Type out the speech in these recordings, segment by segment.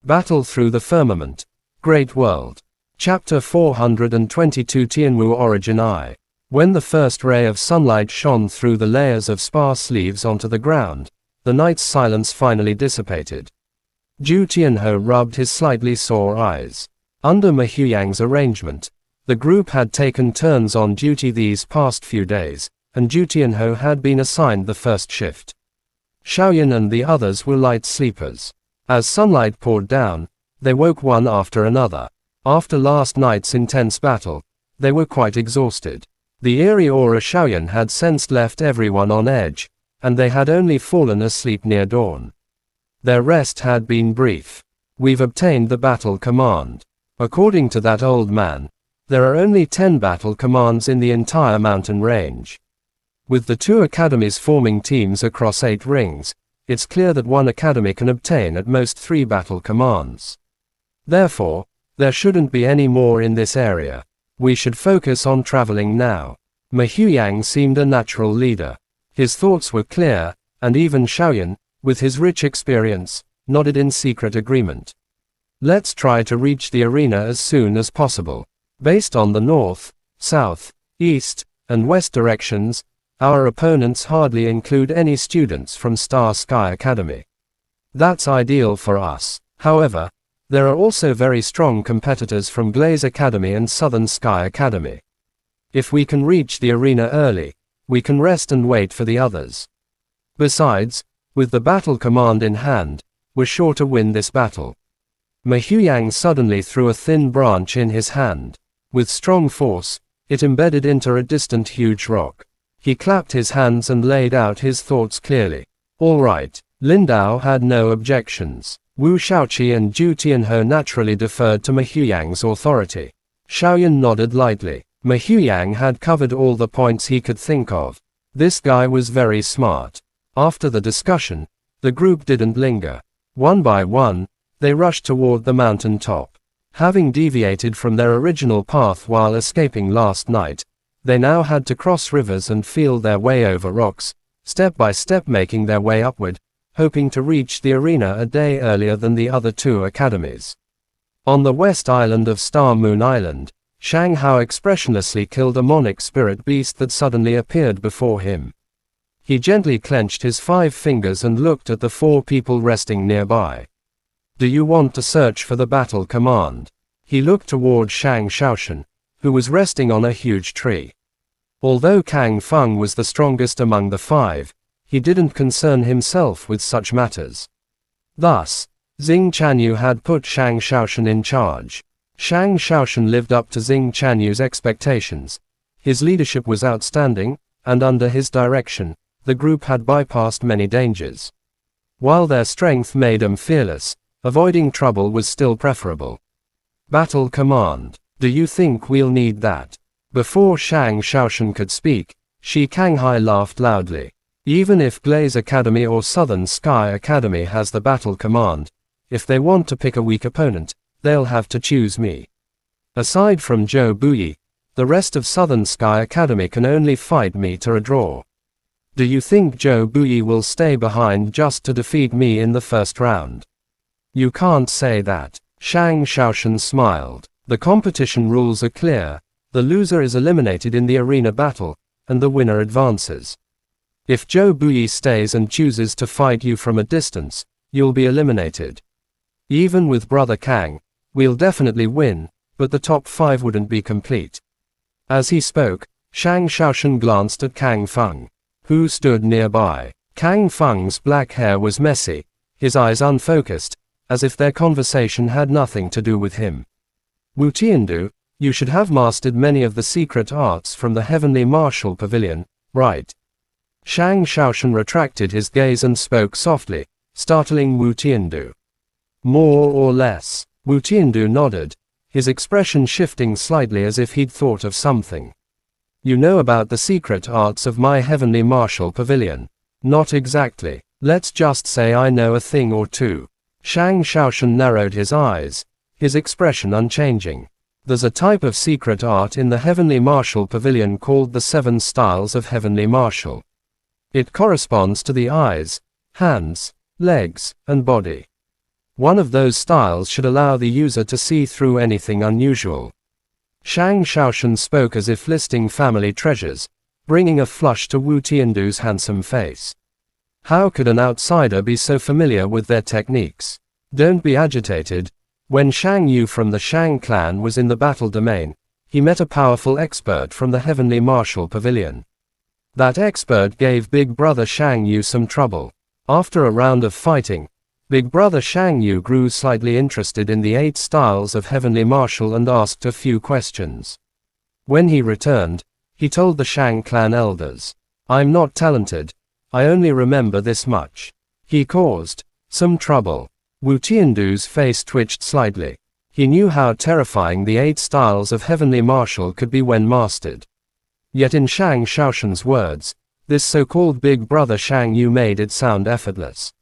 Battle through the firmament. Great world. Chapter 422 Tianwu Origin I. When the first ray of sunlight shone through the layers of sparse leaves onto the ground, the night's silence finally dissipated. Zhu Tianhe rubbed his slightly sore eyes. Under Ma Huyang's arrangement, the group had taken turns on duty these past few days, and Zhu Tianhe had been assigned the first shift. Xiaoyan and the others were light sleepers. As sunlight poured down, they woke one after another. After last night's intense battle, they were quite exhausted. The eerie aura Xiaoyan had sensed left everyone on edge, and they had only fallen asleep near dawn. Their rest had been brief. We've obtained the battle command. According to that old man, there are only 10 battle commands in the entire mountain range. With the 2 academies forming teams across 8 rings, it's clear that one academy can obtain at most 3 battle commands. Therefore, there shouldn't be any more in this area. We should focus on traveling now. Ma Huyang seemed a natural leader. His thoughts were clear, and even Xiaoyan, with his rich experience, nodded in secret agreement. Let's try to reach the arena as soon as possible. Based on the north, south, east, and west directions, our opponents hardly include any students from Star Sky Academy. That's ideal for us. However, there are also very strong competitors from Glaze Academy and Southern Sky Academy. If we can reach the arena early, we can rest and wait for the others. Besides, with the battle command in hand, we're sure to win this battle. Ma Huyang suddenly threw a thin branch in his hand. With strong force, it embedded into a distant huge rock. He clapped his hands and laid out his thoughts clearly. All right. Lindao had no objections. Wu Shaoqi and Zhu Tianhe naturally deferred to Ma Huyang's authority. Xiaoyan nodded lightly. Ma Huyang had covered all the points he could think of. This guy was very smart. After the discussion, the group didn't linger. One by one, they rushed toward the mountain top. Having deviated from their original path while escaping last night, they now had to cross rivers and feel their way over rocks, step by step making their way upward, hoping to reach the arena a day earlier than the other 2 academies. On the west island of Star Moon Island, Shang Hao expressionlessly killed a monic spirit beast that suddenly appeared before him. He gently clenched his 5 fingers and looked at the 4 people resting nearby. Do you want to search for the battle command? He looked toward Shang Shaoshan, who was resting on a huge tree. Although Kang Feng was the strongest among the 5, he didn't concern himself with such matters. Thus, Xing Chanyu had put Shang Shaoshan in charge. Shang Shaoshan lived up to Xing Chanyu's expectations. His leadership was outstanding, and under his direction, the group had bypassed many dangers. While their strength made them fearless, avoiding trouble was still preferable. Battle command. Do you think we'll need that? Before Shang Shaoshan could speak, Shi Kanghai laughed loudly. Even if Glaze Academy or Southern Sky Academy has the battle command, if they want to pick a weak opponent, they'll have to choose me. Aside from Zhou Buyi, the rest of Southern Sky Academy can only fight me to a draw. Do you think Zhou Buyi will stay behind just to defeat me in the first round? You can't say that. Shang Shaoshan smiled. The competition rules are clear. The loser is eliminated in the arena battle, and the winner advances. If Zhou Buyi stays and chooses to fight you from a distance, you'll be eliminated. Even with Brother Kang, we'll definitely win, but the top 5 wouldn't be complete. As he spoke, Shang Shaoshan glanced at Kang Feng, who stood nearby. Kang Feng's black hair was messy, his eyes unfocused, as if their conversation had nothing to do with him. Wu Tiandu, you should have mastered many of the secret arts from the Heavenly Martial Pavilion, right? Shang Shaoshan retracted his gaze and spoke softly, startling Wu Tiandu. More or less. Wu Tiandu nodded, his expression shifting slightly as if he'd thought of something. You know about the secret arts of my Heavenly Martial Pavilion? Not exactly. Let's just say I know a thing or two. Shang Shaoshan narrowed his eyes, his expression unchanging. There's a type of secret art in the Heavenly Martial Pavilion called the 7 Styles of Heavenly Martial. It corresponds to the eyes, hands, legs, and body. One of those styles should allow the user to see through anything unusual. Shang Xiaoshan spoke as if listing family treasures, bringing a flush to Wu Tiandu's handsome face. How could an outsider be so familiar with their techniques? Don't be agitated. When Shang Yu from the Shang clan was in the battle domain, he met a powerful expert from the Heavenly Martial Pavilion. That expert gave Big Brother Shang Yu some trouble. After a round of fighting, Big Brother Shang Yu grew slightly interested in the 8 styles of Heavenly Martial and asked a few questions. When he returned, he told the Shang clan elders, "I'm not talented. I only remember this much." He caused some trouble. Wu Tiandu's face twitched slightly. He knew how terrifying the 8 styles of Heavenly Martial could be when mastered. Yet in Shang Xiaoshan's words, this so-called Big Brother Shang Yu made it sound effortless.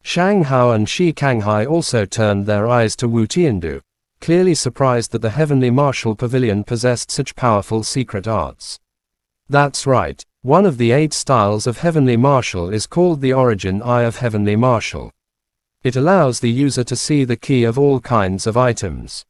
Shang Hao and Shi Kanghai also turned their eyes to Wu Tiandu, clearly surprised that the Heavenly Martial Pavilion possessed such powerful secret arts. That's right, one of the 8 styles of Heavenly Martial is called the Origin Eye of Heavenly Martial. It allows the user to see the key of all kinds of items.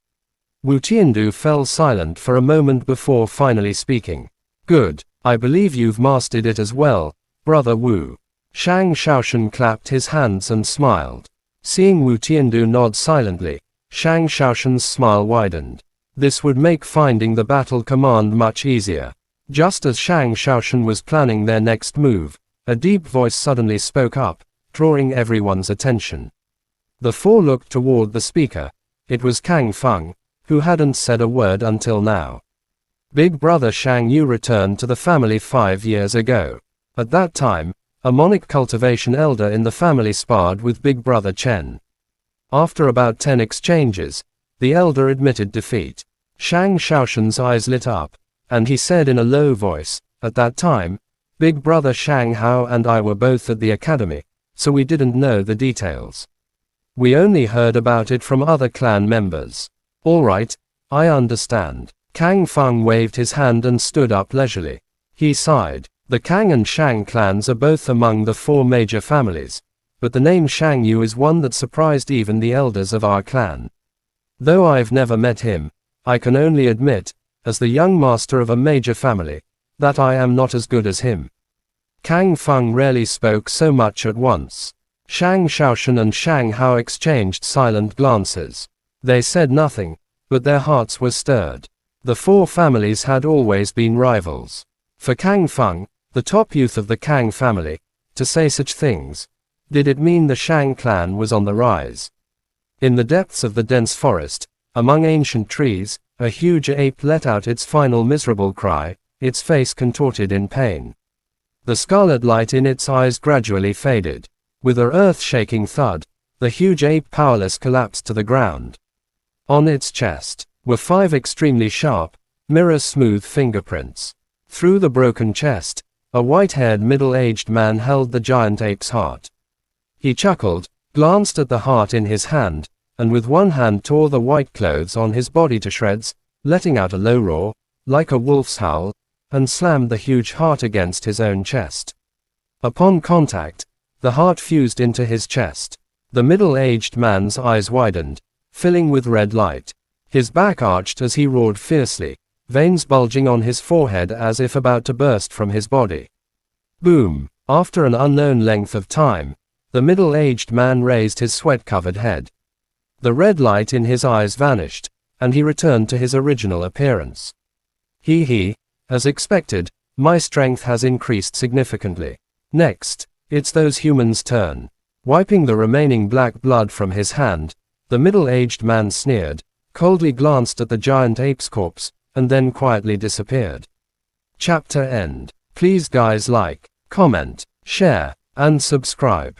Wu Tiandu fell silent for a moment before finally speaking. "Good, I believe you've mastered it as well, Brother Wu." Shang Xiaoshan clapped his hands and smiled. Seeing Wu Tiandu nod silently, Shang Xiaoshan's smile widened. This would make finding the battle command much easier. Just as Shang Xiaoshan was planning their next move, a deep voice suddenly spoke up, drawing everyone's attention. The 4 looked toward the speaker. It was Kang Feng, who hadn't said a word until now. Big Brother Shang Yu returned to the family 5 years ago. At that time, a monarch cultivation elder in the family sparred with Big Brother Chen. After about 10 exchanges, the elder admitted defeat. Shang Xiaoshan's eyes lit up, and he said in a low voice, "At that time, Big Brother Shang Hao and I were both at the academy, so we didn't know the details. We only heard about it from other clan members." "All right, I understand." Kang Feng waved his hand and stood up leisurely. He sighed. The Kang and Shang clans are both among the 4 major families, but the name Shang Yu is one that surprised even the elders of our clan. Though I've never met him, I can only admit, as the young master of a major family, that I am not as good as him. Kang Feng rarely spoke so much at once. Shang Xiaoshan and Shang Hao exchanged silent glances. They said nothing, but their hearts were stirred. The 4 families had always been rivals. For Kang Feng, the top youth of the Kang family, to say such things, did it mean the Shang clan was on the rise? In the depths of the dense forest, among ancient trees, a huge ape let out its final miserable cry, its face contorted in pain. The scarlet light in its eyes gradually faded. With an earth-shaking thud, the huge ape powerless collapsed to the ground. On its chest were 5 extremely sharp, mirror-smooth fingerprints. Through the broken chest, a white-haired middle-aged man held the giant ape's heart. He chuckled, glanced at the heart in his hand, and with one hand tore the white clothes on his body to shreds, letting out a low roar, like a wolf's howl, and slammed the huge heart against his own chest. Upon contact, the heart fused into his chest. The middle-aged man's eyes widened, filling with red light. His back arched as he roared fiercely, veins bulging on his forehead as if about to burst from his body. Boom! After an unknown length of time, the middle-aged man raised his sweat-covered head. The red light in his eyes vanished, and he returned to his original appearance. As expected, my strength has increased significantly. Next, it's those humans' turn. Wiping the remaining black blood from his hand, the middle-aged man sneered, coldly glanced at the giant ape's corpse, and then quietly disappeared. Chapter end. Please guys like, comment, share, and subscribe.